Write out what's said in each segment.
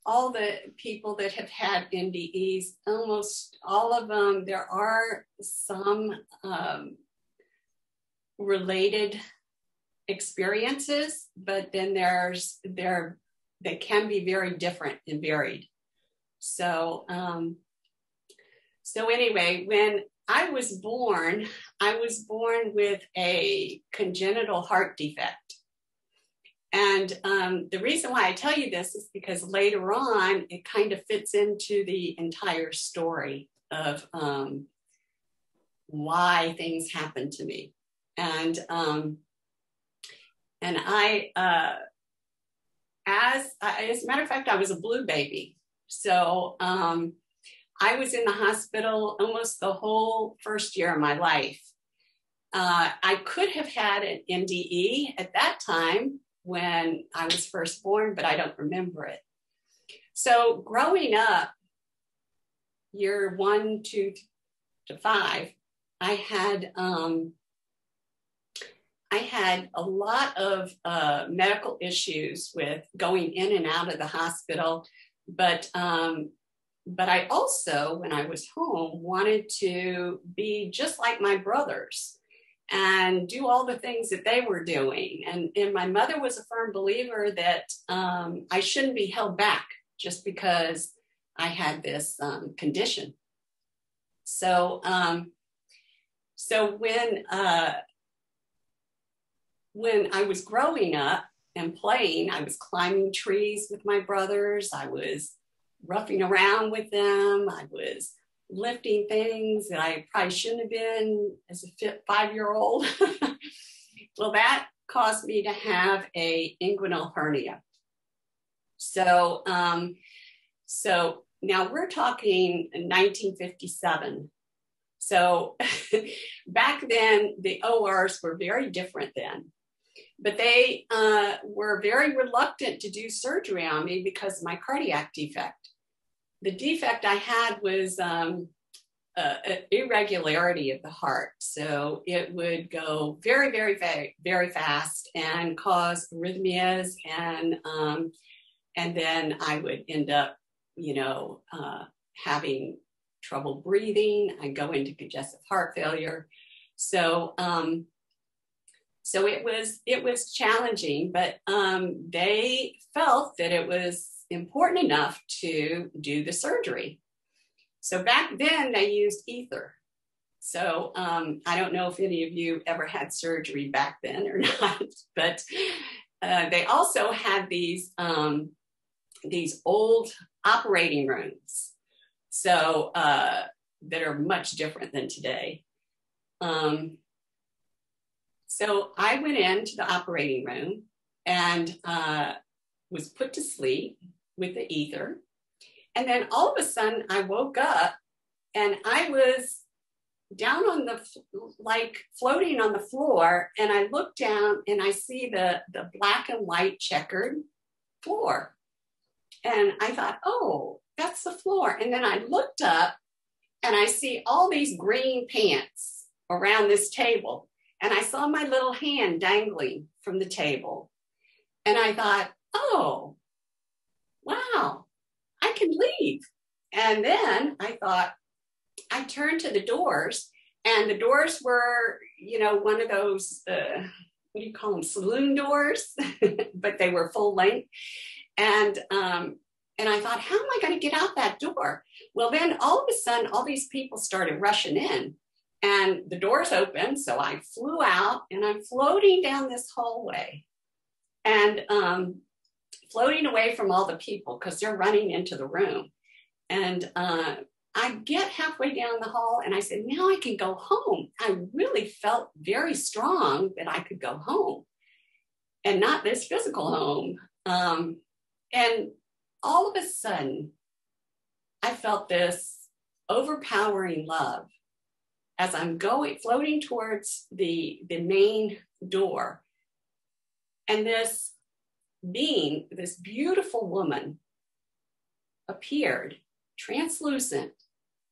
all the people that have had NDEs, almost all of them, there are some related experiences, but then they can be very different and varied. So anyway, when I was born with a congenital heart defect. And the reason why I tell you this is because later on, it kind of fits into the entire story of why things happened to me. And I, as a matter of fact, I was a blue baby. So I was in the hospital almost the whole first year of my life. I could have had an NDE at that time when I was first born, but I don't remember it. So growing up, year 1, 2 to 5, I had a lot of medical issues with going in and out of the hospital, but I also, when I was home, wanted to be just like my brothers and do all the things that they were doing. And my mother was a firm believer that I shouldn't be held back just because I had this condition. So when I was growing up and playing, I was climbing trees with my brothers. I was roughing around with them. I was lifting things that I probably shouldn't have been as a fit 5-year-old. Well, that caused me to have a inguinal hernia. So now we're talking 1957. So back then, the ORs were very different then. But they were very reluctant to do surgery on me because of my cardiac defect. The defect I had was an irregularity of the heart. So it would go very, very, very, very fast and cause arrhythmias. And then I would end up, having trouble breathing. I'd go into congestive heart failure. So it was challenging, but they felt that it was important enough to do the surgery. So back then they used ether. So I don't know if any of you ever had surgery back then or not, but they also had these old operating rooms. So that are much different than today. So I went into the operating room and was put to sleep with the ether. And then all of a sudden I woke up and I was down on floating on the floor. And I looked down and I see the black and white checkered floor. And I thought, oh, that's the floor. And then I looked up and I see all these green pants around this table. And I saw my little hand dangling from the table. And I thought, oh, wow, I can leave. And then I thought, I turned to the doors, and the doors were, one of those, what do you call them, saloon doors, but they were full length. And I thought, how am I going to get out that door? Well, then all of a sudden, all these people started rushing in. And the doors opened, so I flew out, and I'm floating down this hallway and floating away from all the people because they're running into the room. And I get halfway down the hall, and I said, now I can go home. I really felt very strong that I could go home and not this physical home. And all of a sudden, I felt this overpowering love. As I'm floating towards the main door, and this being, this beautiful woman appeared, translucent,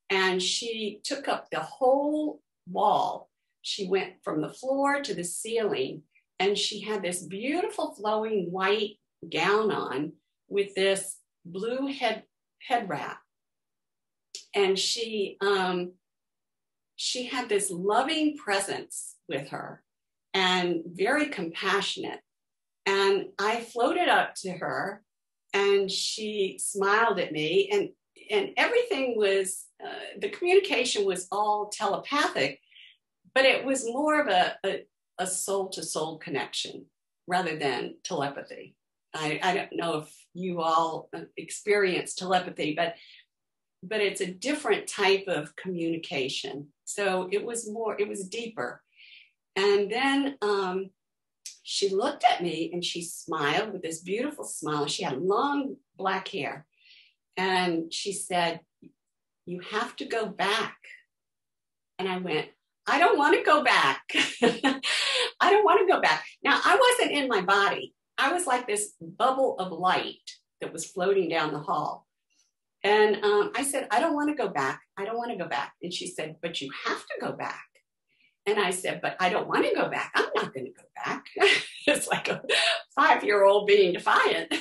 and she took up the whole wall. She went from the floor to the ceiling, and she had this beautiful flowing white gown on with this blue head wrap. And she had this loving presence with her and very compassionate. And I floated up to her and she smiled at me, and everything was, the communication was all telepathic, but it was more of a soul-to-soul connection rather than telepathy. I don't know if you all experience telepathy, but it's a different type of communication. So it was deeper. And then she looked at me and she smiled with this beautiful smile. She had long black hair. And she said, "You have to go back." And I went, "I don't want to go back." I don't want to go back. Now, I wasn't in my body. I was like this bubble of light that was floating down the hall. And I said, "I don't want to go back. I don't want to go back." And she said, "But you have to go back." And I said, "But I don't want to go back. I'm not going to go back." It's like a 5-year-old being defiant.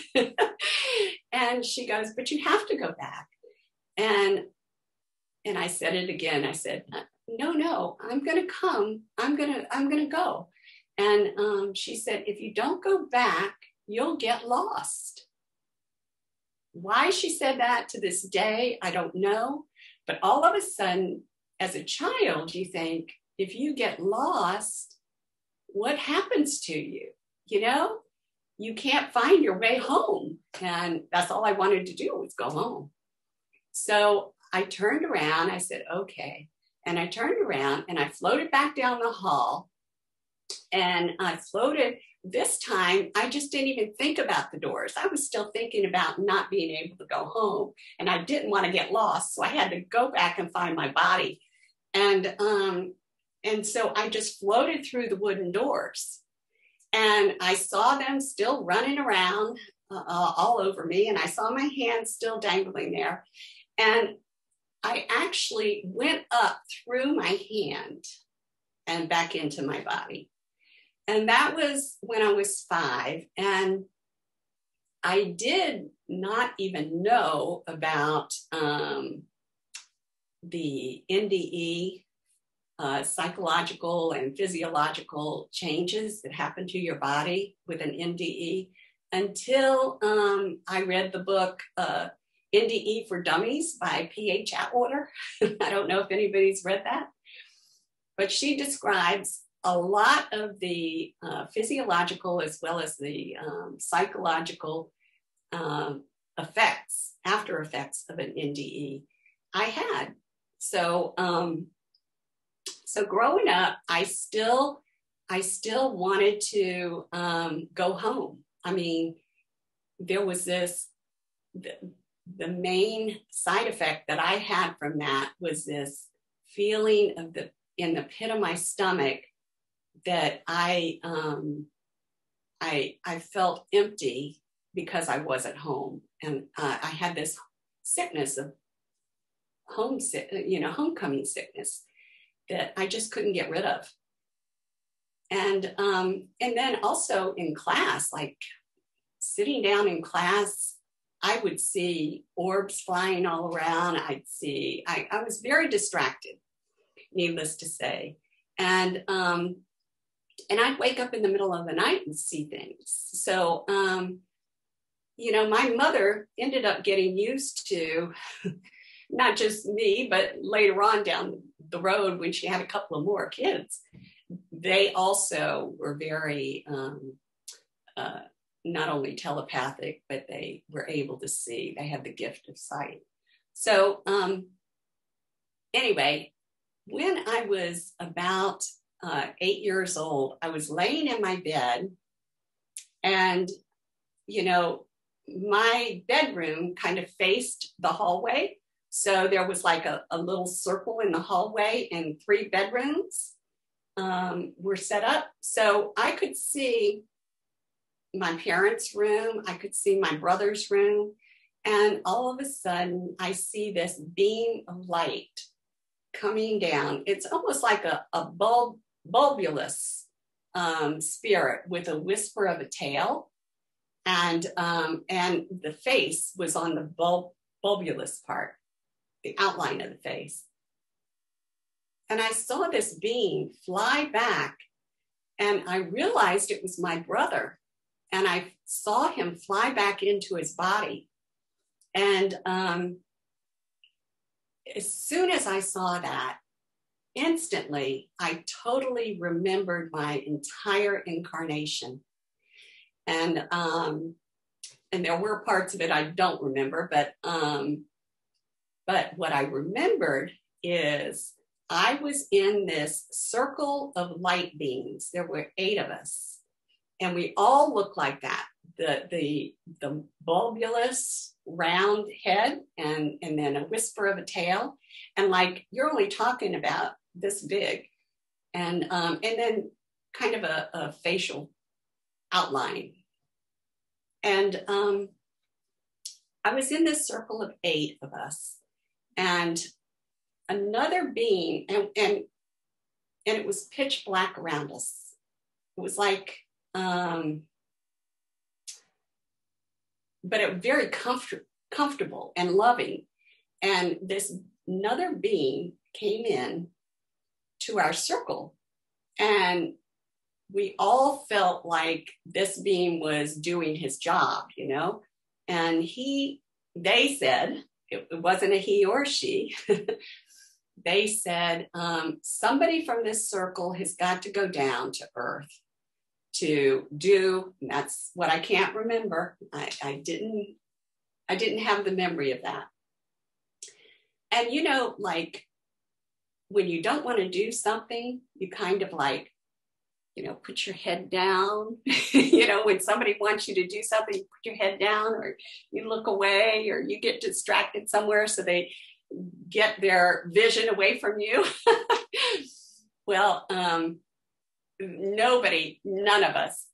And she goes, "But you have to go back." And I said it again. I said, no, I'm going to come. I'm going to go. And she said, "If you don't go back, you'll get lost." Why she said that to this day, I don't know. But all of a sudden, as a child, you think, if you get lost, what happens to you? You know, you can't find your way home. And that's all I wanted to do was go home. So I turned around. I said, "Okay." And I turned around and I floated back down the hall. And I floated. This time, I just didn't even think about the doors. I was still thinking about not being able to go home. And I didn't want to get lost. So I had to go back and find my body. And so I just floated through the wooden doors. And I saw them still running around all over me. And I saw my hands still dangling there. And I actually went up through my hand and back into my body. And that was when I was 5. And I did not even know about the NDE, psychological and physiological changes that happen to your body with an NDE until I read the book NDE for Dummies by P.H. Atwater. I don't know if anybody's read that, but she describes a lot of the physiological as well as the psychological effects, after effects of an NDE I had. So, so growing up, I still wanted to go home. I mean, there was this, the main side effect that I had from that was this feeling of in the pit of my stomach that I felt empty because I wasn't home. And I had this sickness of homecoming sickness that I just couldn't get rid of. And then also in class, like sitting down in class, I would see orbs flying all around. I was very distracted, needless to say. And I'd wake up in the middle of the night and see things. So, my mother ended up getting used to not just me, but later on down the road when she had a couple of more kids, they also were very, not only telepathic, but they were able to see. They had the gift of sight. So anyway, when I was about 8 years old, I was laying in my bed, and, my bedroom kind of faced the hallway. So there was like a little circle in the hallway, and 3 bedrooms were set up. So I could see my parents' room, I could see my brother's room, and all of a sudden I see this beam of light coming down. It's almost like a bulbulous spirit with a whisper of a tail. And the face was on the bulbulous part, the outline of the face. And I saw this being fly back, and I realized it was my brother. And I saw him fly back into his body. And as soon as I saw that, instantly, I totally remembered my entire incarnation. And there were parts of it I don't remember, but what I remembered is I was in this circle of light beings. There were 8 of us, and we all looked like that. The bulbulous round head, and then a whisper of a tail, and like you're only talking about this big, and then kind of a facial outline. And I was in this circle of 8 of us, and another being, and it was pitch black around us. It was like, but it was very comfortable and loving. And this another being came in to our circle, and we all felt like this being was doing his job, you know? And they said, it wasn't a he or she, they said, somebody from this circle has got to go down to Earth to do, and that's what I can't remember. I didn't have the memory of that. And you know, like when you don't want to do something, you kind of like, you know, put your head down. You know, when somebody wants you to do something, you put your head down, or you look away, or you get distracted somewhere so they get their vision away from you. Well, none of us,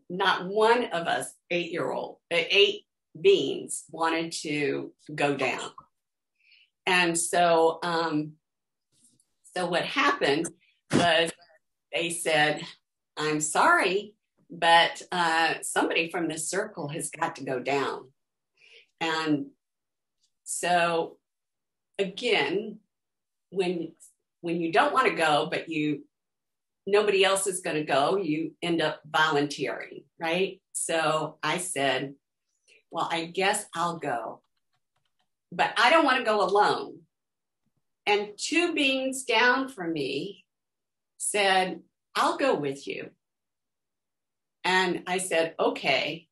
not one of us 8 beings wanted to go down. And so what happened was they said, I'm sorry, but somebody from this circle has got to go down. And so again, when you don't want to go, but nobody else is going to go, you end up volunteering, right? So I said, well, I guess I'll go, but I don't want to go alone. And 2 beings down from me said, I'll go with you. And I said, okay.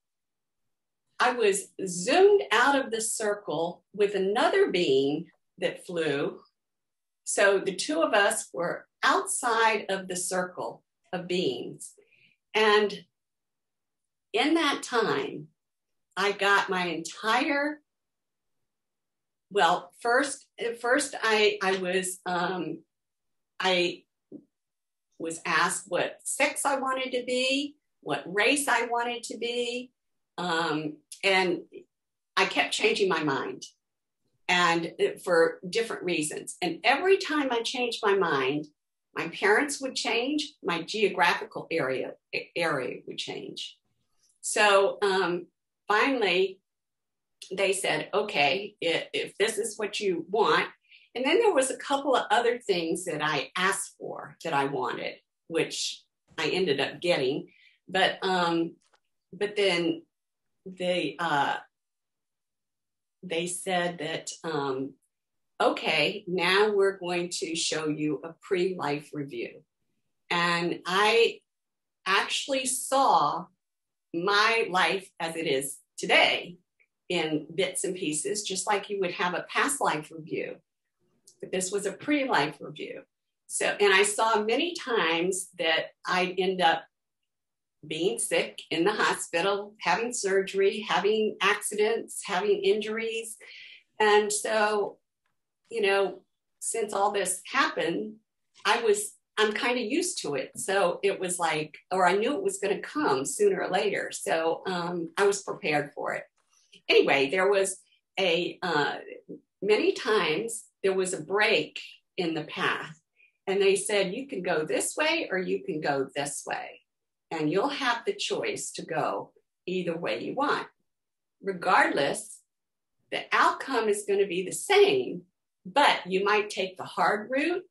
I was zoomed out of the circle with another being that flew. So the 2 of us were outside of the circle of beings. And in that time, I got my entire, well, first I was asked what sex I wanted to be, what race I wanted to be. And I kept changing my mind, and for different reasons. And every time I changed my mind, my parents would change, my geographical area would change. So finally, they said, okay, if this is what you want. And then there was a couple of other things that I asked for that I wanted, which I ended up getting. But then they said that, okay, now we're going to show you a pre-life review. And I actually saw my life as it is today in bits and pieces, just like you would have a past life review. But this was a pre-life review. So, and I saw many times that I'd end up being sick in the hospital, having surgery, having accidents, having injuries. And so, you know, since all this happened, I'm kind of used to it. So it was like, or I knew it was going to come sooner or later. So I was prepared for it. Anyway, there was many times there was a break in the path, and they said, you can go this way or you can go this way. And you'll have the choice to go either way you want. Regardless, the outcome is going to be the same, but you might take the hard route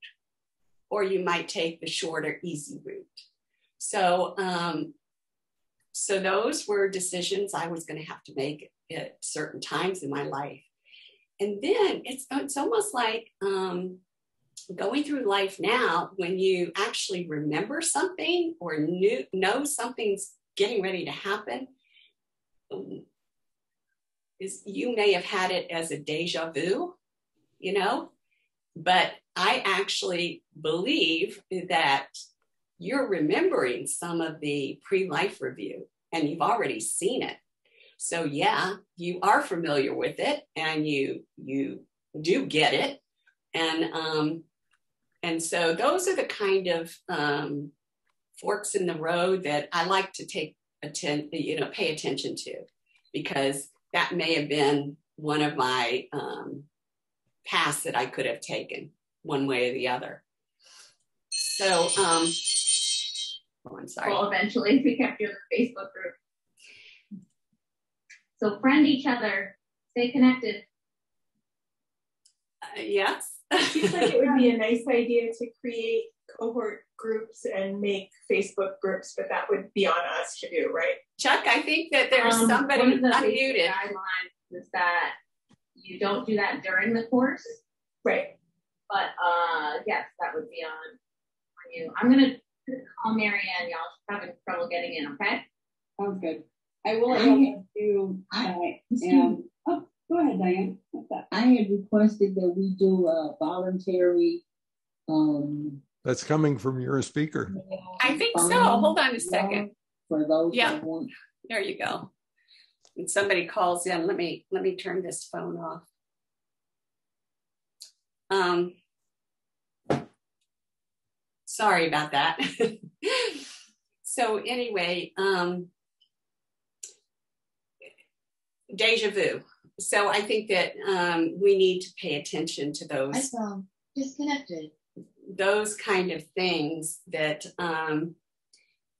or you might take the shorter, easy route. So, so those were decisions I was going to have to make at certain times in my life. And then it's almost like going through life now, when you actually remember something or know something's getting ready to happen, is you may have had it as a deja vu, you know, but I actually believe that you're remembering some of the pre-life review and you've already seen it. So yeah, you are familiar with it and you do get it. And so those are the kind of forks in the road that I like to pay attention to, because that may have been one of my paths that I could have taken one way or the other. So, I'm sorry. Well, eventually we kept you in the Facebook group. So friend each other, stay connected. Yes. Seems like it would be a nice idea to create cohort groups and make Facebook groups, but that would be on us to do, right? Chuck, I think that there's somebody one of the unmuted. Guidelines is that you don't do that during the course. Right. But yes, that would be on you. I'm gonna call Marianne. Y'all having trouble getting in, okay? Sounds good. I will do go ahead, Diane. I had requested that we do a voluntary that's coming from your speaker. I think so. Hold on a second. For those that want. There you go. And somebody calls in. Let me turn this phone off. Sorry about that. So anyway, deja vu. So I think that we need to pay attention to those. I found disconnected. Those kind of things that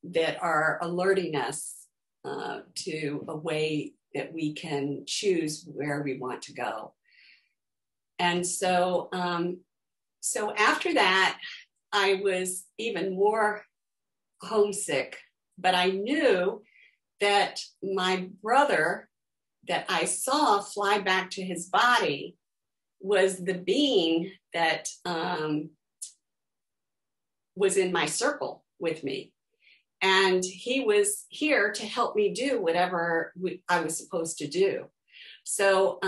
that are alerting us to a way that we can choose where we want to go. And so, so after that, I was even more homesick, but I knew that my brother that I saw fly back to his body was the being that was in my circle with me. And he was here to help me do whatever I was supposed to do. So,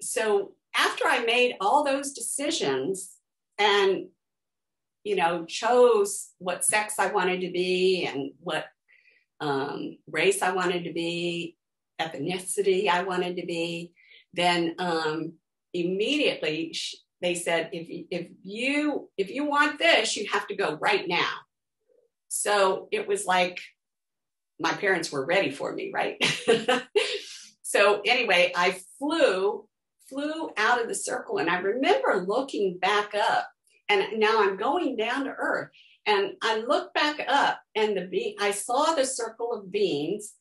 so after I made all those decisions and, you know, chose what sex I wanted to be and what race I wanted to be, ethnicity I wanted to be, then immediately they said, if you want this, you have to go right now. So it was like my parents were ready for me, right? So anyway, I flew out of the circle, and I remember looking back up, and now I'm going down to earth, and I look back up, and I saw the circle of beings,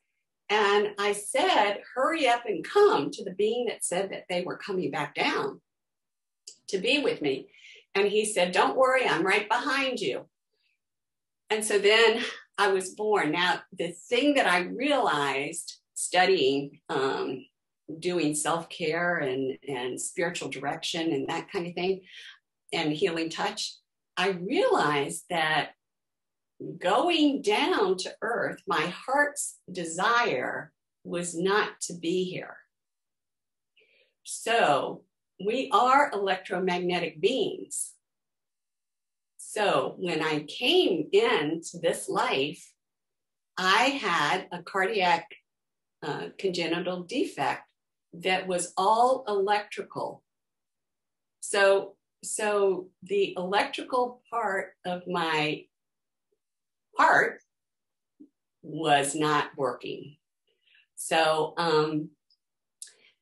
and I said, hurry up and come to the being that said that they were coming back down to be with me. And he said, don't worry, I'm right behind you. And so then I was born. Now, the thing that I realized studying, doing self-care and spiritual direction and that kind of thing, and healing touch, I realized that going down to earth, my heart's desire was not to be here. So we are electromagnetic beings. So when I came into this life, I had a cardiac congenital defect that was all electrical. So the electrical part of my heart was not working. So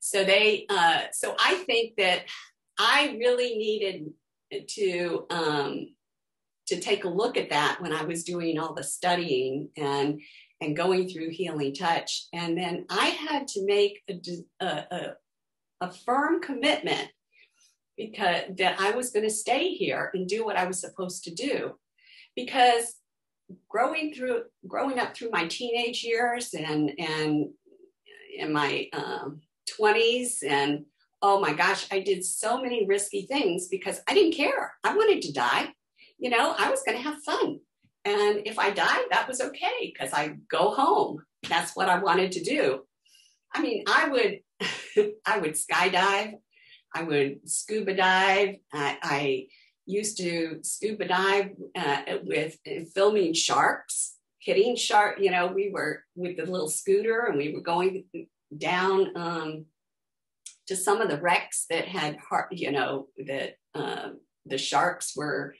so I think that I really needed to take a look at that when I was doing all the studying and and going through Healing Touch. And then I had to make a firm commitment because that I was going to stay here and do what I was supposed to do. Because growing up through my teenage years and in my 20s, and oh my gosh, I did so many risky things because I didn't care. I wanted to die. You know, I was going to have fun. And if I died, that was okay because I'd go home. That's what I wanted to do. I mean, I would skydive. I would scuba dive. I used to scuba dive with filming sharks, hitting shark. You know, we were with the little scooter and we were going down to some of the wrecks that had, you know, that the sharks were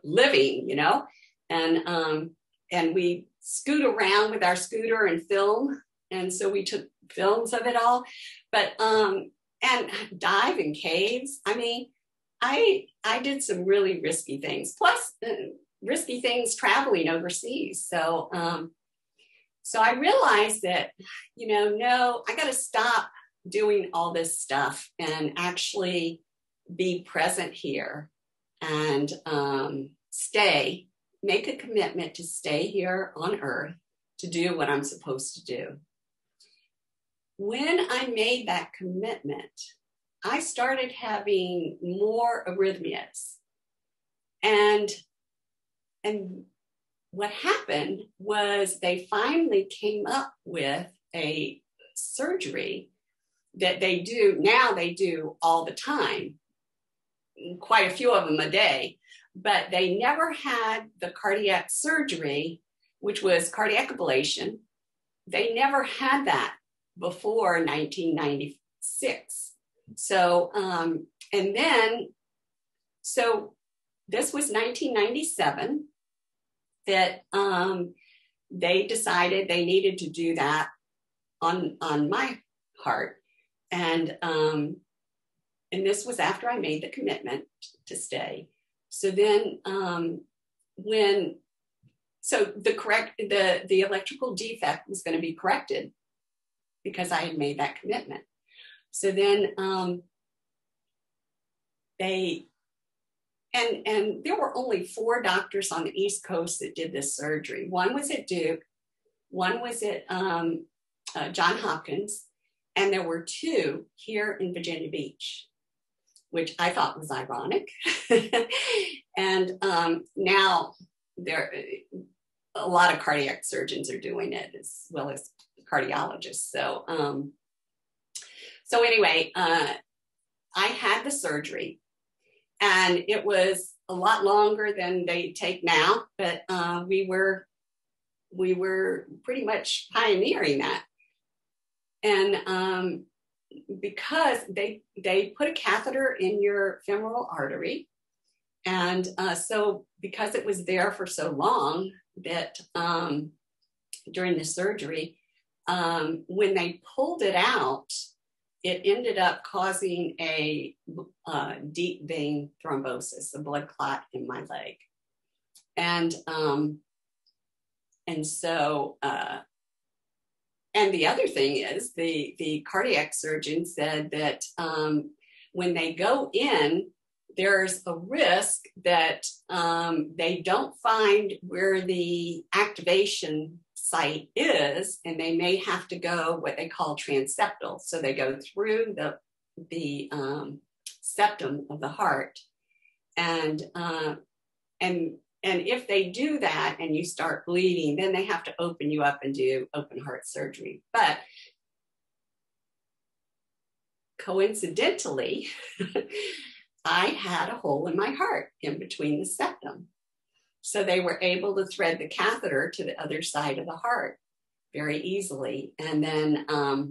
living, you know, and we scoot around with our scooter and film. And so we took films of it all, but, and dive in caves. I mean, I did some really risky things, plus risky things traveling overseas. So, so I realized that, you know, no, I got to stop doing all this stuff and actually be present here and make a commitment to stay here on Earth to do what I'm supposed to do. When I made that commitment, I started having more arrhythmias. And what happened was they finally came up with a surgery that they do, now they do all the time, quite a few of them a day, but they never had the cardiac surgery, which was cardiac ablation. They never had that before 1996. So, and then, so this was 1997 that they decided they needed to do that on my heart. And this was after I made the commitment to stay. So then the electrical defect was going to be corrected because I had made that commitment. So then and there were only 4 doctors on the East Coast that did this surgery. One was at Duke, one was at Johns Hopkins, and there were 2 here in Virginia Beach, which I thought was ironic. And now a lot of cardiac surgeons are doing it as well as cardiologists. So anyway, I had the surgery, and it was a lot longer than they take now, but we were pretty much pioneering that. And because they put a catheter in your femoral artery, and so because it was there for so long that during the surgery, when they pulled it out, it ended up causing a deep vein thrombosis, a blood clot in my leg. And so, and the other thing is the cardiac surgeon said that when they go in, there's a risk that they don't find where the activation site is, and they may have to go what they call transeptal. So they go through the septum of the heart, and if they do that and you start bleeding, then they have to open you up and do open heart surgery. But coincidentally, I had a hole in my heart in between the septum. So they were able to thread the catheter to the other side of the heart very easily. And then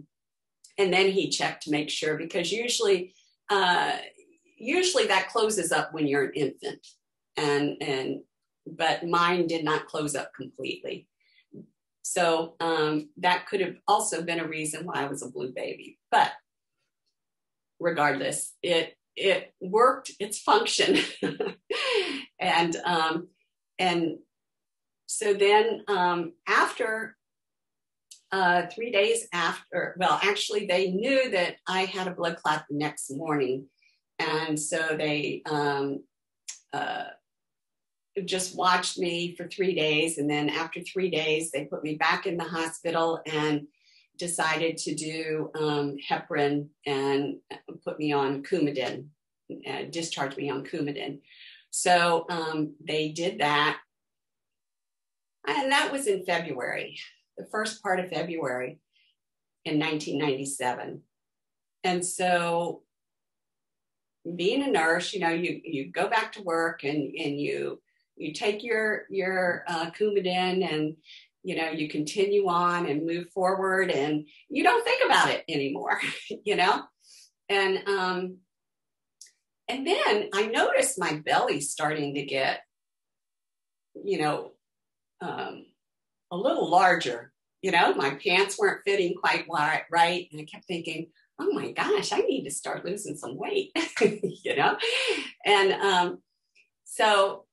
he checked to make sure, because usually that closes up when you're an infant, but mine did not close up completely. So that could have also been a reason why I was a blue baby. But regardless, it worked its function. And So then after 3 days after, well, actually they knew that I had a blood clot the next morning. And so they just watched me for 3 days. And then after 3 days, they put me back in the hospital and decided to do heparin and put me on Coumadin, discharge me on Coumadin. So they did that. And that was in February, the first part of February in 1997. And so being a nurse, you know, you go back to work and you take your Coumadin and, you know, you continue on and move forward and you don't think about it anymore, you know? And then I noticed my belly starting to get, you know, a little larger, you know, my pants weren't fitting quite right. And I kept thinking, oh my gosh, I need to start losing some weight, you know? And so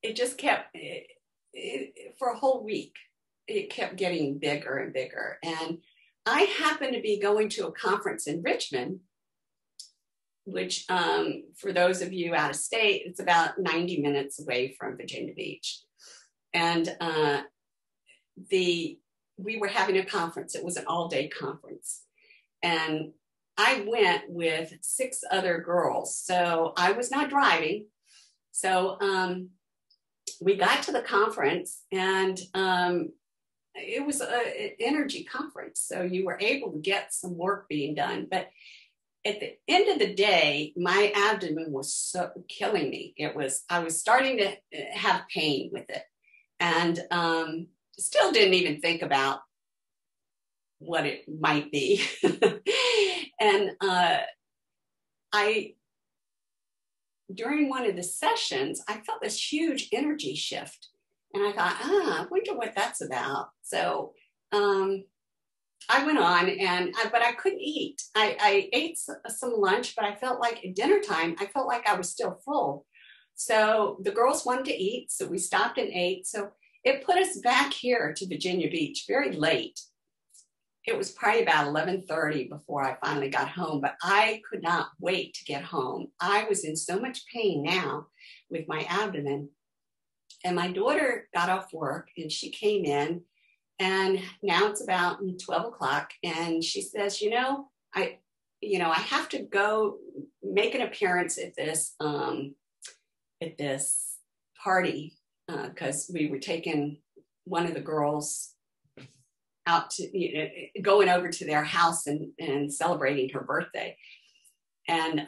it just kept, for a whole week, it kept getting bigger and bigger. And I happened to be going to a conference in Richmond, which for those of you out of state, it's about 90 minutes away from Virginia Beach. And we were having a conference. It was an all-day conference. And I went with 6 other girls. So I was not driving. So we got to the conference and it was an energy conference. So you were able to get some work being done. But at the end of the day, my abdomen was so killing me. I was starting to have pain with it. And still didn't even think about what it might be. And during one of the sessions, I felt this huge energy shift. And I thought, I wonder what that's about. So I went on, but I couldn't eat. I ate some lunch, but I felt like at dinner time, I felt like I was still full. So the girls wanted to eat, so we stopped and ate. So it put us back here to Virginia Beach very late. It was probably about 11:30 before I finally got home, but I could not wait to get home. I was in so much pain now with my abdomen. And my daughter got off work and she came in, and now it's about 12 o'clock. And she says, I have to go make an appearance at this party because we were taking one of the girls out to, going over to their house and celebrating her birthday. And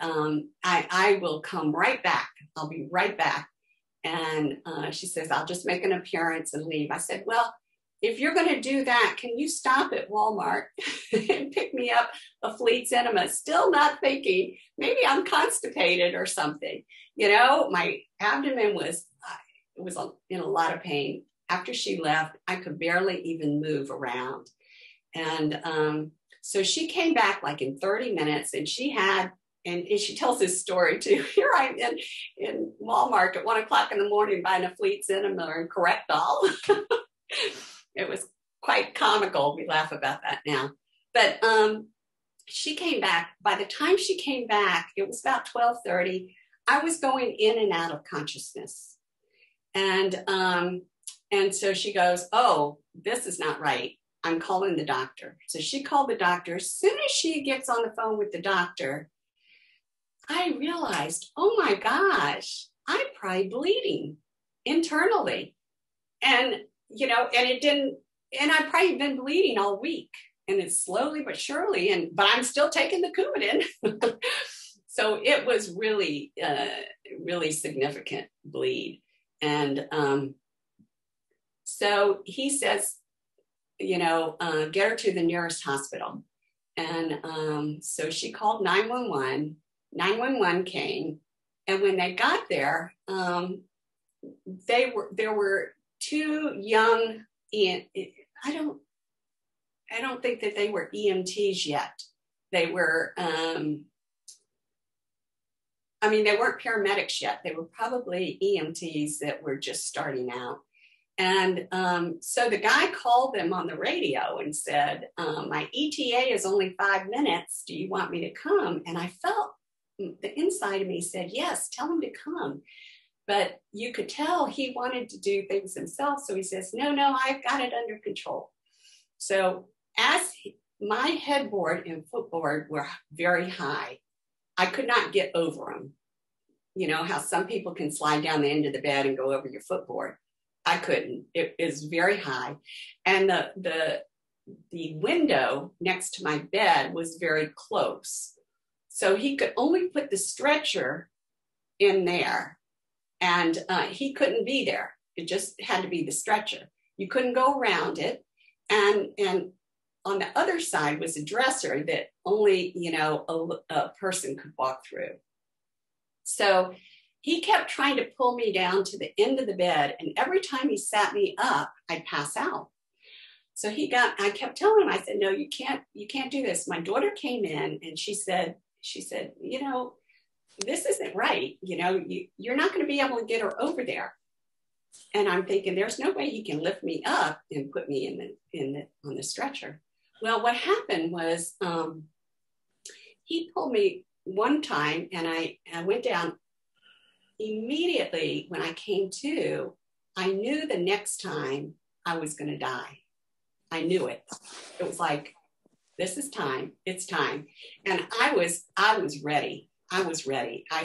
I will come right back. I'll be right back. And she says, I'll just make an appearance and leave. I said, well, if you're going to do that, can you stop at Walmart and pick me up a Fleet's Enema? Still not thinking, maybe I'm constipated or something. My abdomen was in a lot of pain. After she left, I could barely even move around. And so she came back like in 30 minutes, and she tells this story too. Here I'm in Walmart at 1 o'clock in the morning buying a Fleet's Enema and Correctol. It was quite comical. We laugh about that now. But she came back. By the time she came back, it was about 12:30. I was going in and out of consciousness. And so she goes, oh, this is not right. I'm calling the doctor. So she called the doctor. As soon as she gets on the phone with the doctor, I realized, oh my gosh, I'm probably bleeding internally. And, and it didn't, and I've probably been bleeding all week, and it's slowly but surely, but I'm still taking the Coumadin. So it was really, really significant bleed. And so he says, get her to the nearest hospital. And so she called 911. 911 came, and when they got there, there were 2 young, I don't think that they were EMTs yet. They were, they weren't paramedics yet. They were probably EMTs that were just starting out. And so the guy called them on the radio and said, my ETA is only 5 minutes. Do you want me to come? And I felt the inside of me said, yes, tell him to come. But you could tell he wanted to do things himself. So he says, no, I've got it under control. So my headboard and footboard were very high, I could not get over them. You know how some people can slide down the end of the bed and go over your footboard. I couldn't. It is very high. And the window next to my bed was very close. So he could only put the stretcher in there, and he couldn't be there. It just had to be the stretcher. You couldn't go around it. And on the other side was a dresser that only, a person could walk through. So he kept trying to pull me down to the end of the bed. And every time he sat me up, I'd pass out. So I kept telling him, I said, no, you can't do this. My daughter came in and she said, this isn't right. You're not going to be able to get her over there. And I'm thinking, there's no way he can lift me up and put me on the stretcher. Well, what happened was he pulled me one time, and I went down. Immediately when I came to, I knew the next time I was going to die. I knew it. It was like, this is time. It's time. And I was ready. I was ready. I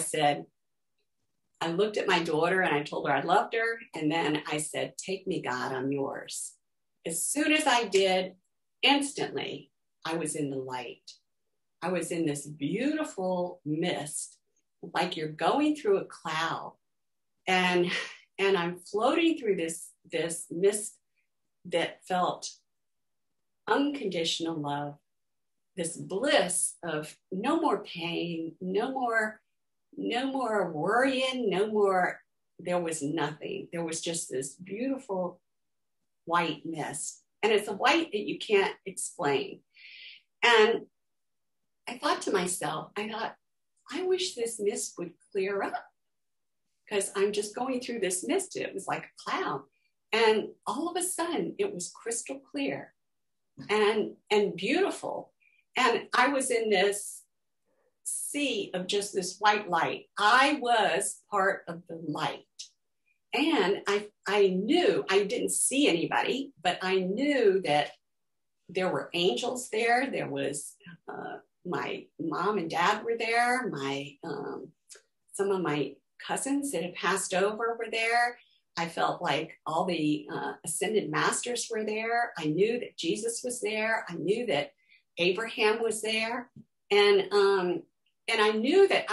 looked at my daughter and I told her I loved her. And then I said, take me, God, I'm yours. As soon as I did, instantly, I was in the light. I was in this beautiful mist, like you're going through a cloud. And I'm floating through this mist that felt unconditional love, this bliss of no more pain, no more worrying, there was nothing. There was just this beautiful white mist. And it's a white that you can't explain. And I thought to myself, I wish this mist would clear up, because I'm just going through this mist. It was like a cloud. And all of a sudden it was crystal clear and beautiful. And I was in this sea of just this white light. I was part of the light. And I knew, I didn't see anybody, but I knew that there were angels there. There was, my mom and dad were there. Some of my cousins that had passed over were there. I felt like all the ascended masters were there. I knew that Jesus was there. I knew that Abraham was there. And I knew that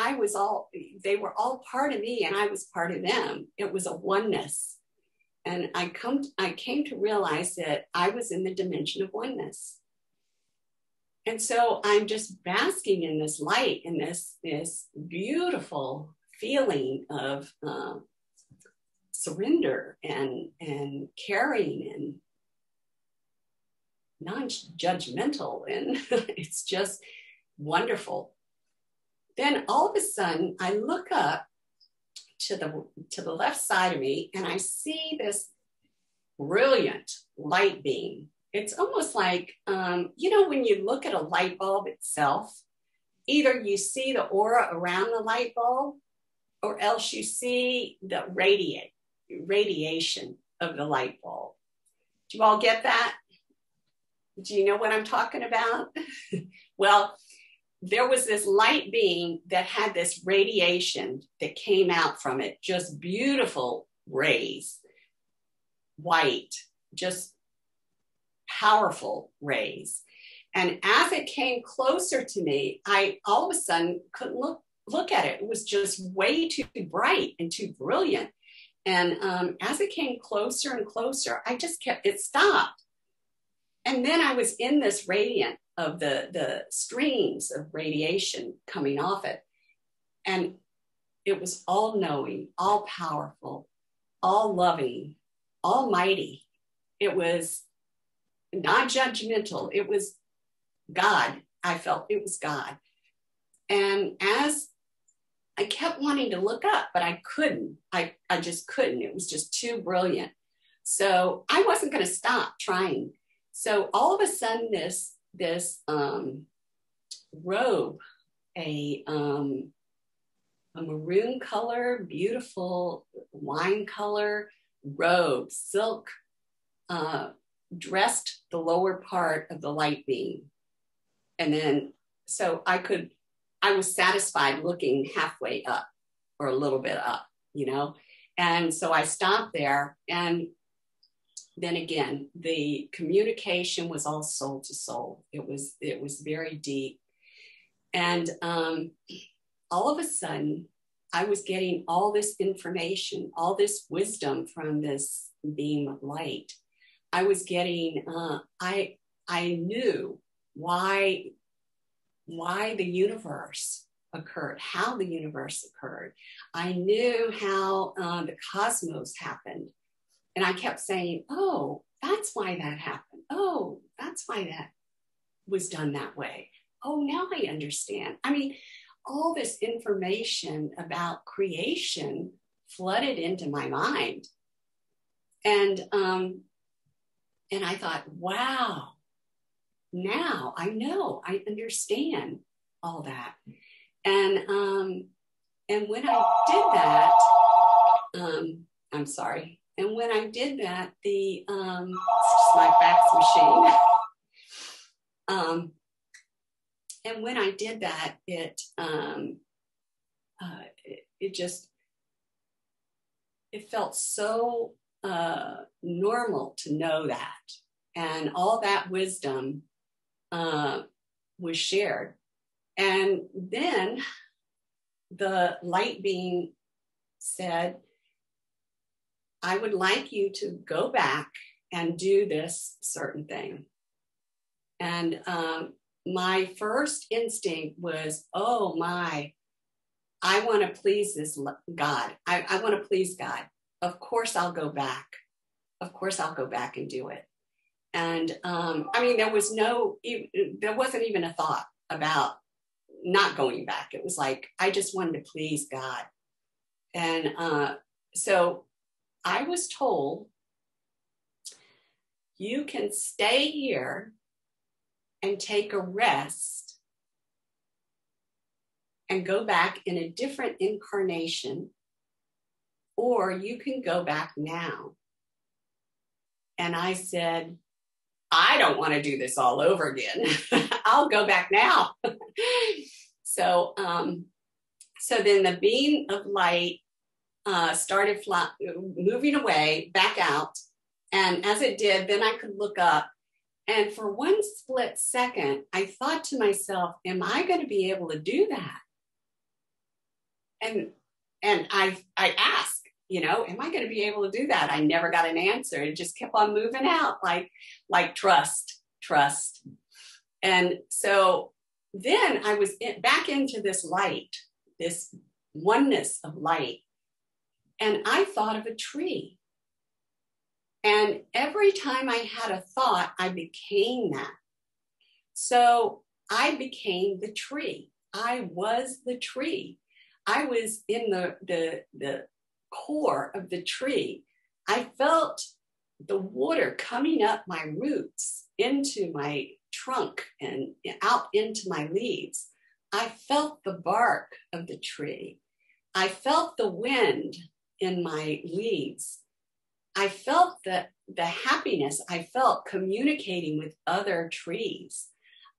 they were all part of me and I was part of them. It was a oneness. And I came to realize that I was in the dimension of oneness. And so I'm just basking in this light, in this beautiful feeling of surrender and caring and non-judgmental. And it's just wonderful. Then all of a sudden I look up to the left side of me and I see this brilliant light beam. It's almost like, when you look at a light bulb itself, either you see the aura around the light bulb or else you see the radiation of the light bulb. Do you all get that? Do you know what I'm talking about? Well, there was this light beam that had this radiation that came out from it, just beautiful rays, white, just powerful rays. And as it came closer to me, I all of a sudden couldn't look at it. It was just way too bright and too brilliant. And as it came closer and closer, it stopped. And then I was in this radiant of the streams of radiation coming off it. And it was all knowing, all powerful, all loving, almighty. It was not judgmental. It was God. I felt it was God. And as I kept wanting to look up, but I couldn't. I just couldn't. It was just too brilliant. So I wasn't going to stop trying. So all of a sudden, this robe, a maroon color, beautiful wine color robe, silk, dressed the lower part of the light beam. And then, so I was satisfied looking halfway up or a little bit up, you know? And so I stopped there. And then again, the communication was all soul to soul. It was very deep. And all of a sudden, I was getting all this information, all this wisdom from this beam of light. I was getting, I knew why the universe occurred, how the universe occurred. I knew how the cosmos happened. And I kept saying, oh, that's why that happened. Oh, that's why that was done that way. Oh, now I understand. I mean, all this information about creation flooded into my mind. And I thought, wow, now I know, I understand all that. And when I did that, I'm sorry. And when I did that, it's just my fax machine. And when I did that, it felt so normal to know that. And all that wisdom was shared. And then the light being said, I would like you to go back and do this certain thing. And my first instinct was, oh my, I want to please this God. I want to please God. Of course I'll go back. Of course I'll go back and do it. And I mean, there wasn't even a thought about not going back. It was like, I just wanted to please God. And so I was told, you can stay here and take a rest and go back in a different incarnation, or you can go back now. And I said, I don't want to do this all over again. I'll go back now. So then the beam of light started moving away, back out. And as it did, then I could look up. And for one split second, I thought to myself, am I going to be able to do that? And I asked, am I going to be able to do that? I never got an answer. It just kept on moving out, like trust. And so then I was back into this light, this oneness of light. And I thought of a tree. And every time I had a thought, I became that. So I became the tree. I was the tree. I was in the core of the tree. I felt the water coming up my roots into my trunk and out into my leaves. I felt the bark of the tree. I felt the wind in my leaves. I felt the happiness I felt communicating with other trees.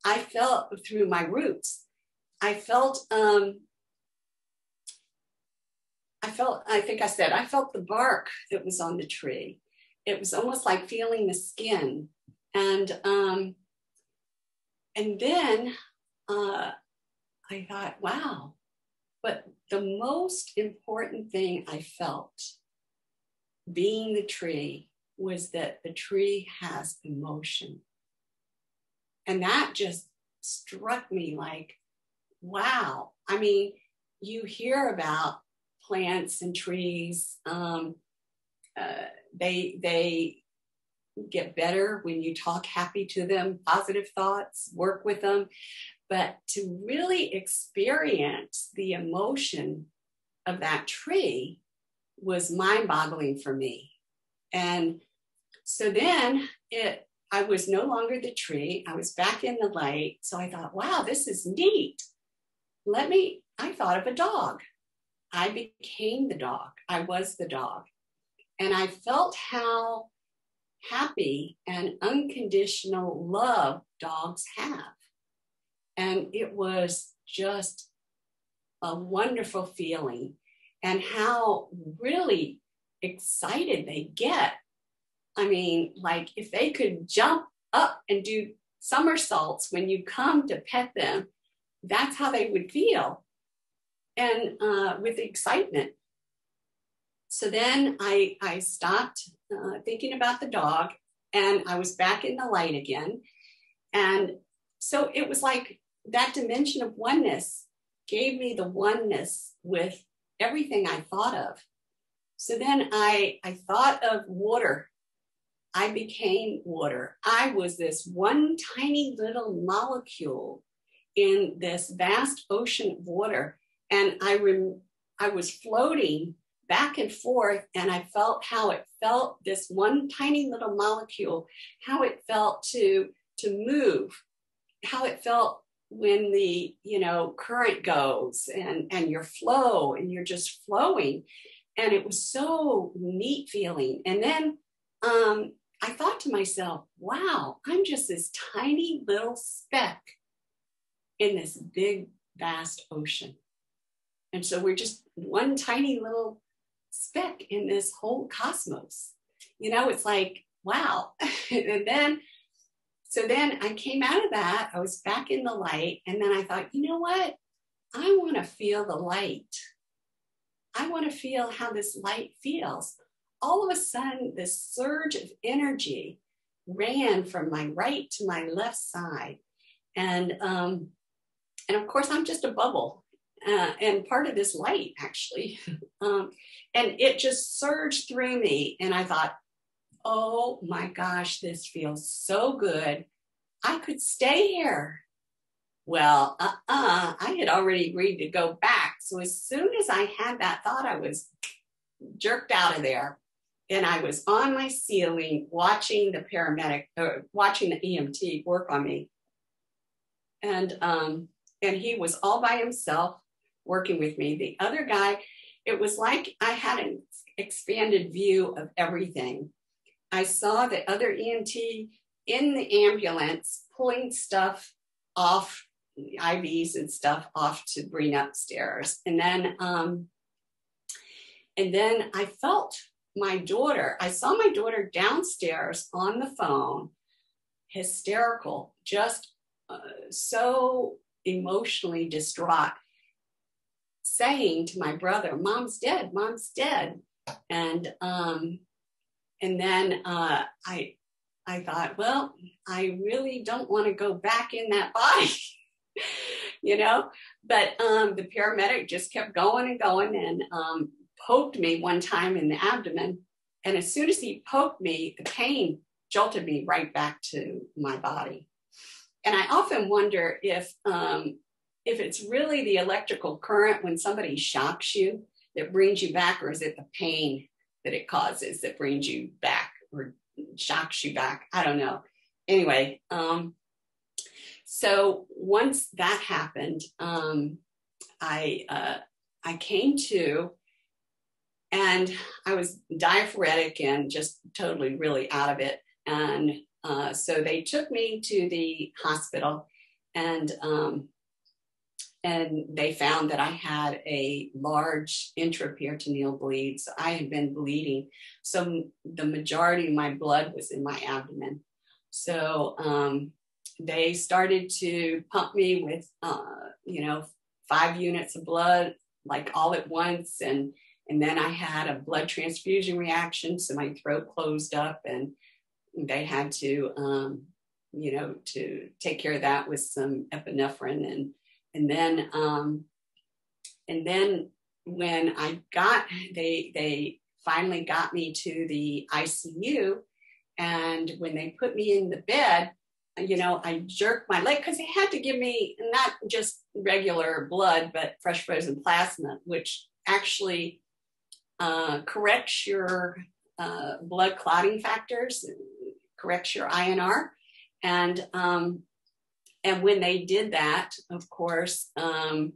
I felt through my roots. I felt the bark that was on the tree. It was almost like feeling the skin. And then I thought, wow. But the most important thing I felt being the tree was that the tree has emotion. And that just struck me like, wow. I mean, you hear about plants and trees. They get better when you talk happy to them, positive thoughts, work with them. But to really experience the emotion of that tree was mind-boggling for me. And So then I was no longer the tree. I was back in the light. So I thought, wow, this is neat. I thought of a dog. I became the dog. I was the dog. And I felt how happy and unconditional love dogs have. And it was just a wonderful feeling, and how really excited they get. I mean, like if they could jump up and do somersaults when you come to pet them, that's how they would feel, and with excitement. So then I stopped thinking about the dog, and I was back in the light again. And so it was like that dimension of oneness gave me the oneness with everything I thought of. So then I thought of water. I became water. I was this one tiny little molecule in this vast ocean of water. And I was floating back and forth, and I felt how it felt, this one tiny little molecule, how it felt to move, how it felt when the current goes and your flow, and you're just flowing. And it was so neat feeling. And then I thought to myself, wow, I'm just this tiny little speck in this big, vast ocean. And so we're just one tiny little speck in this whole cosmos. It's like, wow. And so then I came out of that. I was back in the light. And then I thought, you know what? I want to feel the light. I want to feel how this light feels. All of a sudden, this surge of energy ran from my right to my left side. And of course, I'm just a bubble and part of this light, actually. And it just surged through me. And I thought, oh my gosh, this feels so good. I could stay here. Well, I had already agreed to go back. So as soon as I had that thought, I was jerked out of there. And I was on my ceiling watching the watching the EMT work on me. And he was all by himself working with me. The other guy, it was like I had an expanded view of everything. I saw the other EMT in the ambulance pulling stuff off, IVs and stuff off to bring upstairs. And then I felt my daughter. I saw my daughter downstairs on the phone, hysterical, just so emotionally distraught, saying to my brother, "Mom's dead, Mom's dead." And then I thought, well, I really don't want to go back in that body, but the paramedic just kept going and going, and poked me one time in the abdomen. And as soon as he poked me, the pain jolted me right back to my body. And I often wonder if it's really the electrical current when somebody shocks you that brings you back, or is it the pain that it causes that brings you back or shocks you back? I don't know. Anyway, so once that happened, I came to, and I was diaphoretic and just totally really out of it. And so they took me to the hospital, and they found that I had a large intraperitoneal bleed. So I had been bleeding. So the majority of my blood was in my abdomen. So they started to pump me with, 5 units of blood, like all at once. And then I had a blood transfusion reaction. So my throat closed up, and they had to, to take care of that with some epinephrine. And then when they finally got me to the ICU, and when they put me in the bed, I jerked my leg, because they had to give me not just regular blood, but fresh frozen plasma, which actually corrects your blood clotting factors, corrects your INR. And when they did that, of course, now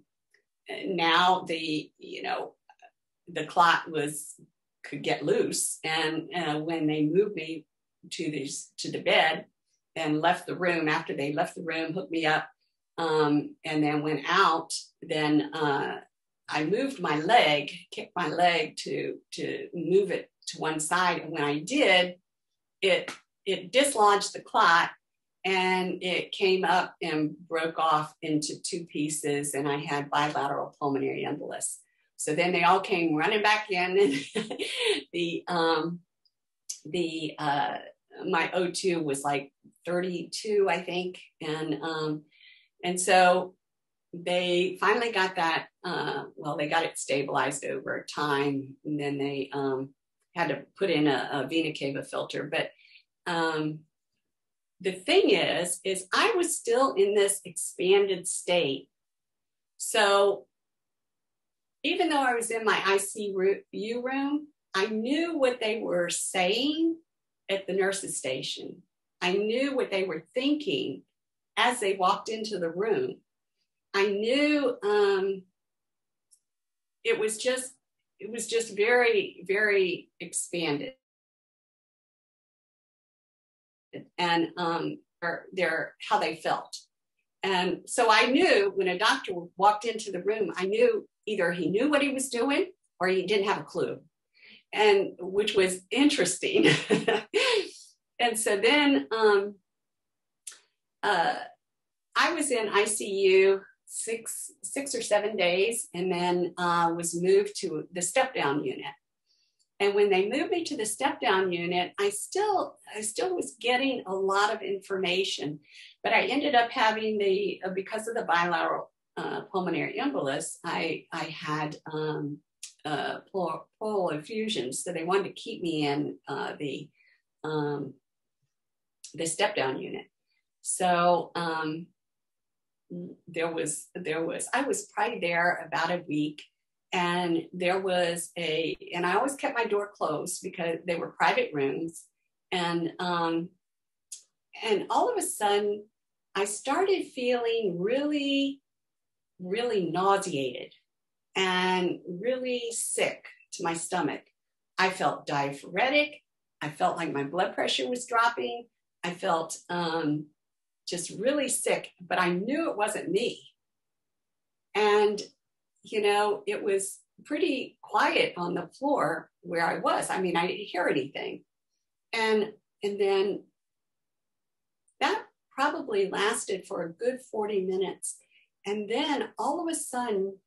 the clot could get loose. And when they moved me to the bed and left the room, after they left the room, hooked me up, and then went out, then I moved my leg, kicked my leg to move it to one side. And when I did, it dislodged the clot, and it came up and broke off into 2 pieces, and I had bilateral pulmonary embolus. So then they all came running back in, and my O2 was like 32, I think, and so they finally got that. They got it stabilized over time, and then they had to put in a vena cava filter, but. The thing is I was still in this expanded state. So even though I was in my ICU room, I knew what they were saying at the nurse's station. I knew what they were thinking as they walked into the room. I knew it was just very, very expanded. And how they felt. And so I knew when a doctor walked into the room, I knew either he knew what he was doing or he didn't have a clue, and which was interesting. And so then I was in ICU 6 or 7 days, and then was moved to the step-down unit. And when they moved me to the step-down unit, I still was getting a lot of information, but I ended up having because of the bilateral pulmonary embolus, I had pleural effusions. So they wanted to keep me in the step-down unit. So I was probably there about a week. And there was and I always kept my door closed because they were private rooms. And all of a sudden, I started feeling really, really nauseated and really sick to my stomach. I felt diaphoretic. I felt like my blood pressure was dropping. I felt just really sick, but I knew it wasn't me. And it was pretty quiet on the floor where I was. I mean, I didn't hear anything. And then that probably lasted for a good 40 minutes. And then all of a sudden,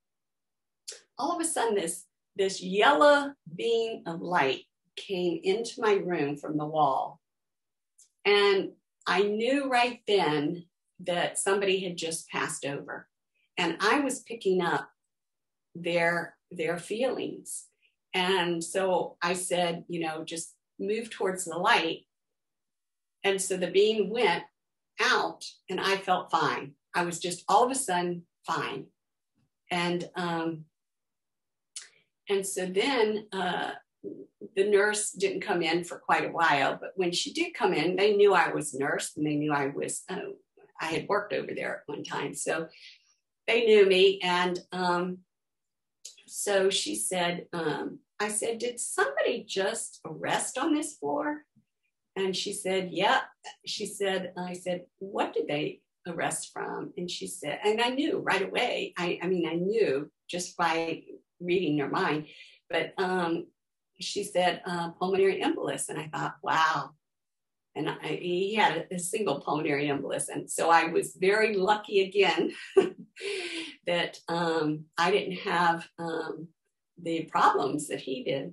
this yellow beam of light came into my room from the wall. And I knew right then that somebody had just passed over. And I was picking up their feelings. And so I said, just move towards the light. And so the beam went out and I felt fine. I was just all of a sudden fine. And so then the nurse didn't come in for quite a while, but when she did come in, they knew I was a nurse and they knew I had worked over there at one time. So they knew me. And so she said, I said, did somebody just arrest on this floor? And she said, yeah. She said, I said, what did they arrest from? And she said, and I knew right away. I knew just by reading their mind. But she said, pulmonary embolus. And I thought, wow. And he had a single pulmonary embolus. And so I was very lucky again that I didn't have the problems that he did.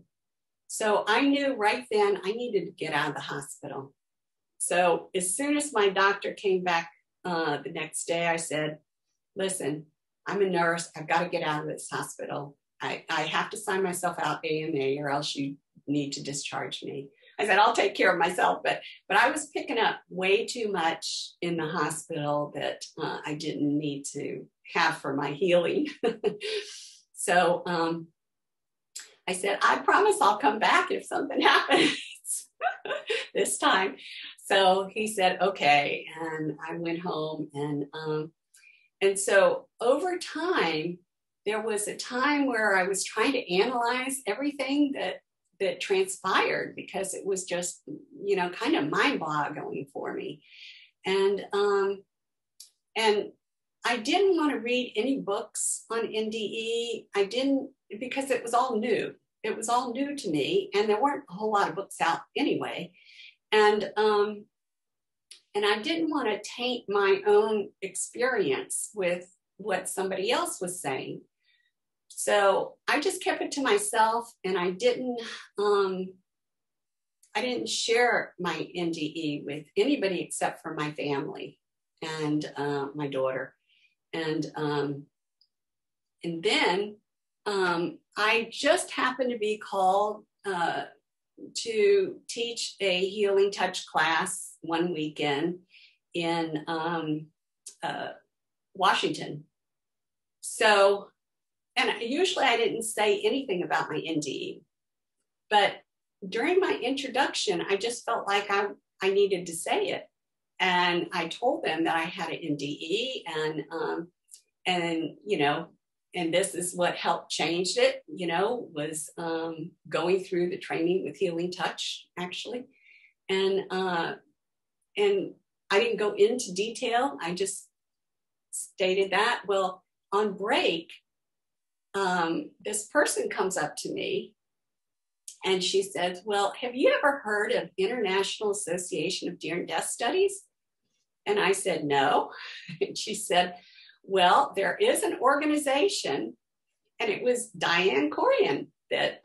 So I knew right then I needed to get out of the hospital. So as soon as my doctor came back the next day, I said, listen, I'm a nurse. I've got to get out of this hospital. I have to sign myself out AMA or else you need to discharge me. I said, I'll take care of myself. But I was picking up way too much in the hospital that I didn't need to have for my healing. So I said, I promise I'll come back if something happens this time. So he said, okay. And I went home, and so over time, there was a time where I was trying to analyze everything that transpired, because it was just, kind of mind-boggling for me. And I didn't want to read any books on NDE. I didn't, because it was all new. It was all new to me, and there weren't a whole lot of books out anyway. And I didn't want to taint my own experience with what somebody else was saying. So I just kept it to myself, and I didn't share my NDE with anybody except for my family and my daughter. And then I just happened to be called to teach a healing touch class one weekend in Washington. So, and usually I didn't say anything about my NDE, but during my introduction, I just felt like I needed to say it. And I told them that I had an NDE, and this is what helped change it, was going through the training with Healing Touch, actually. And I didn't go into detail. I just stated that. Well, on break, this person comes up to me and she says, well, have you ever heard of International Association of Near Death Studies? And I said, no. And she said, well, there is an organization, and it was Diane Corian that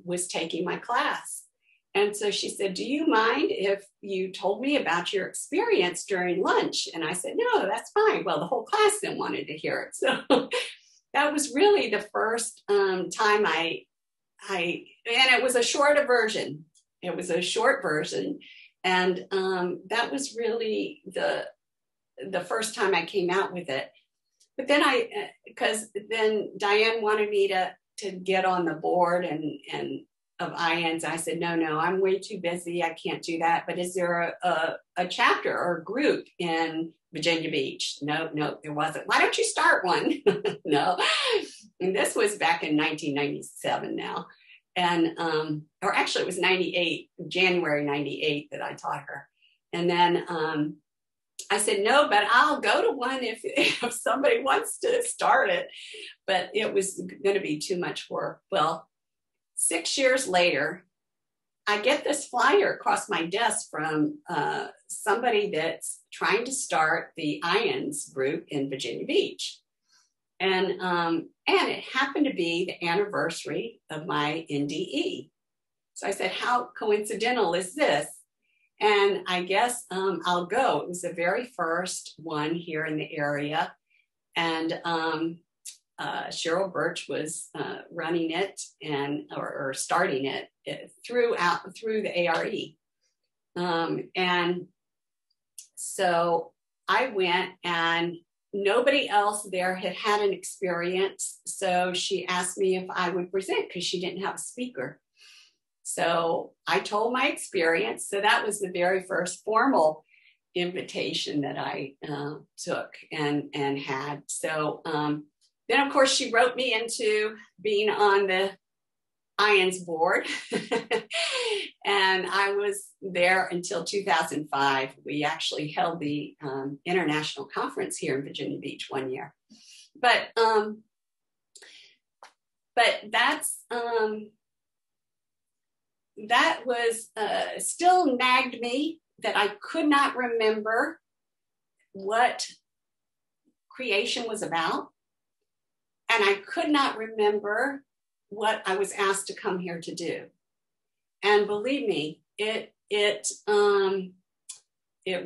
was taking my class. And so she said, do you mind if you told me about your experience during lunch? And I said, no, that's fine. Well, the whole class then wanted to hear it. So that was really the first time and it was a shorter version. It was a short version. And that was really the first time I came out with it. But then because then Diane wanted me to get on the board and of IANDS. I said, no, I'm way too busy. I can't do that. But is there a chapter or a group in Virginia Beach? No, there wasn't. Why don't you start one? No. And this was back in 1997 now. And, or actually it was 98, January 98 that I taught her. And then I said, no, but I'll go to one if somebody wants to start it. But it was going to be too much work. Well, 6 years later, I get this flyer across my desk from somebody that's trying to start the IANDS group in Virginia Beach. And it happened to be the anniversary of my NDE. So I said, how coincidental is this? And I guess I'll go. It was the very first one here in the area. And Cheryl Birch was running it or starting it through the ARE. And so I went, and nobody else there had an experience. So she asked me if I would present because she didn't have a speaker. So I told my experience. So that was the very first formal invitation that I took and had. So then, of course, she wrote me into being on the IANDS board. And I was there until 2005. We actually held the international conference here in Virginia Beach one year. But that's that was still nagged me that I could not remember what creation was about. And I could not remember what I was asked to come here to do. And believe me, it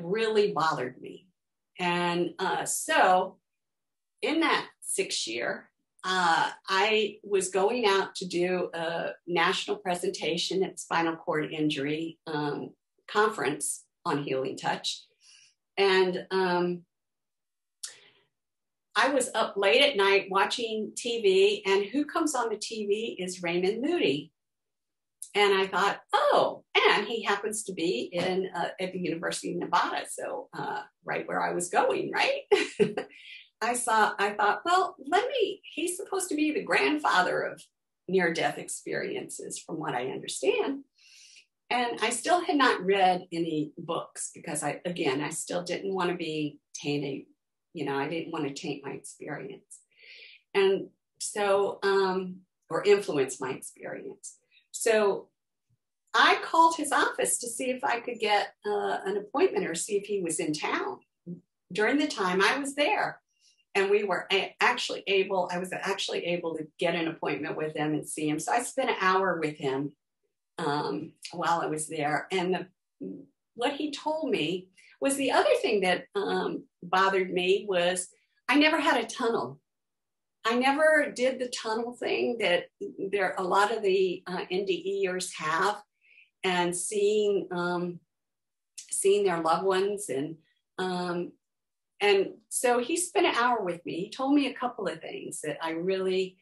really bothered me. And so in that 6 year, I was going out to do a national presentation at Spinal Cord Injury conference on Healing Touch. And I was up late at night watching TV, and who comes on the TV is Raymond Moody. And I thought, oh, and he happens to be at the University of Nevada, so right where I was going, right? I thought, well, he's supposed to be the grandfather of near-death experiences, from what I understand. And I still had not read any books because I still didn't want to be tainted. I didn't want to taint my experience. And so, or influence my experience. So I called his office to see if I could get an appointment or see if he was in town during the time I was there. And we were actually able to get an appointment with him and see him. So I spent an hour with him while I was there. And what he told me was the other thing that bothered me was I never had a tunnel. I never did the tunnel thing that a lot of the NDEers have, and seeing their loved ones. And so he spent an hour with me. He told me a couple of things that I really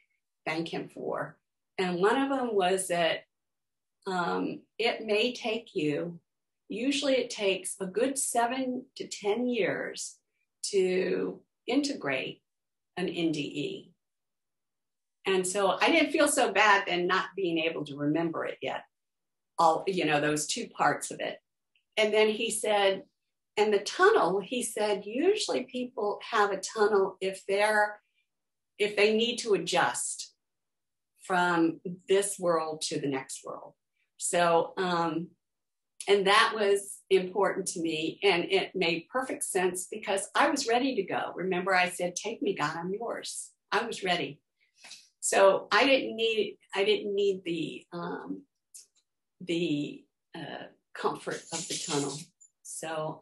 thank him for. And one of them was that it may take usually it takes a good 7 to 10 years to integrate an NDE. And so I didn't feel so bad then not being able to remember it yet. Those two parts of it. And then he said, and the tunnel, he said, usually people have a tunnel if they need to adjust from this world to the next world. So, and that was important to me, and it made perfect sense because I was ready to go. Remember, I said, "Take me, God, I'm yours." I was ready. So I didn't need the comfort of the tunnel. So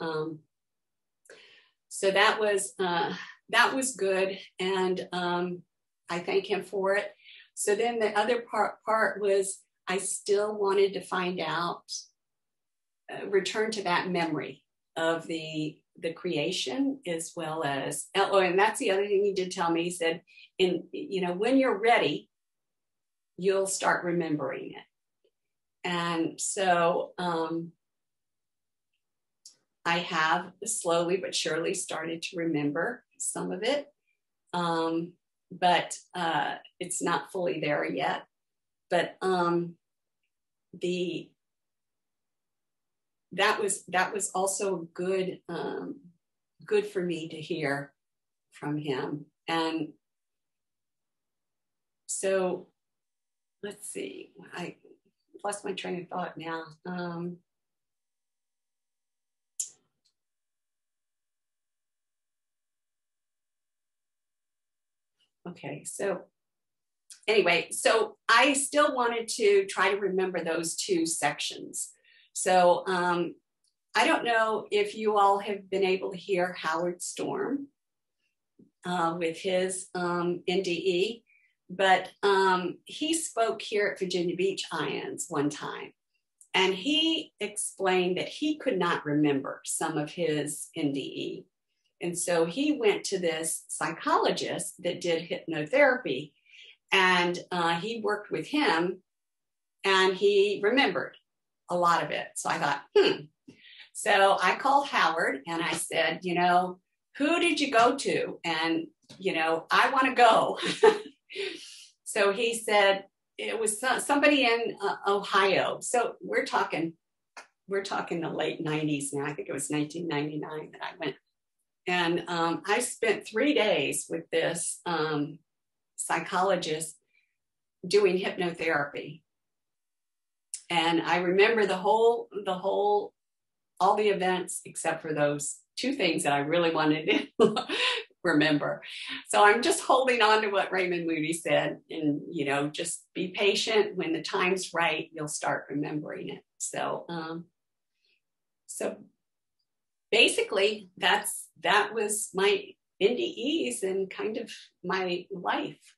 so that was good, and I thank him for it. So then the other part was I still wanted to find out, return to that memory of the creation, as well as, and that's the other thing he did tell me. He said, when you're ready, you'll start remembering it. And so I have slowly but surely started to remember some of it, but it's not fully there yet. But that was also good for me to hear from him. And so let's see, I lost my train of thought now. Okay, so anyway, so I still wanted to try to remember those two sections. So I don't know if you all have been able to hear Howard Storm with his NDE, but he spoke here at Virginia Beach Ions one time, and he explained that he could not remember some of his NDE. And so he went to this psychologist that did hypnotherapy, and he worked with him, and he remembered a lot of it. So I thought, So I called Howard and I said, who did you go to? And, I want to go. So he said, it was somebody in Ohio. So we're talking the late 90s now. I think it was 1999 that I went. And I spent 3 days with this psychologist doing hypnotherapy. And I remember all the events except for those two things that I really wanted to remember. So I'm just holding on to what Raymond Moody said, and, just be patient. When the time's right, you'll start remembering it. So, so basically that was my NDEs and kind of my life.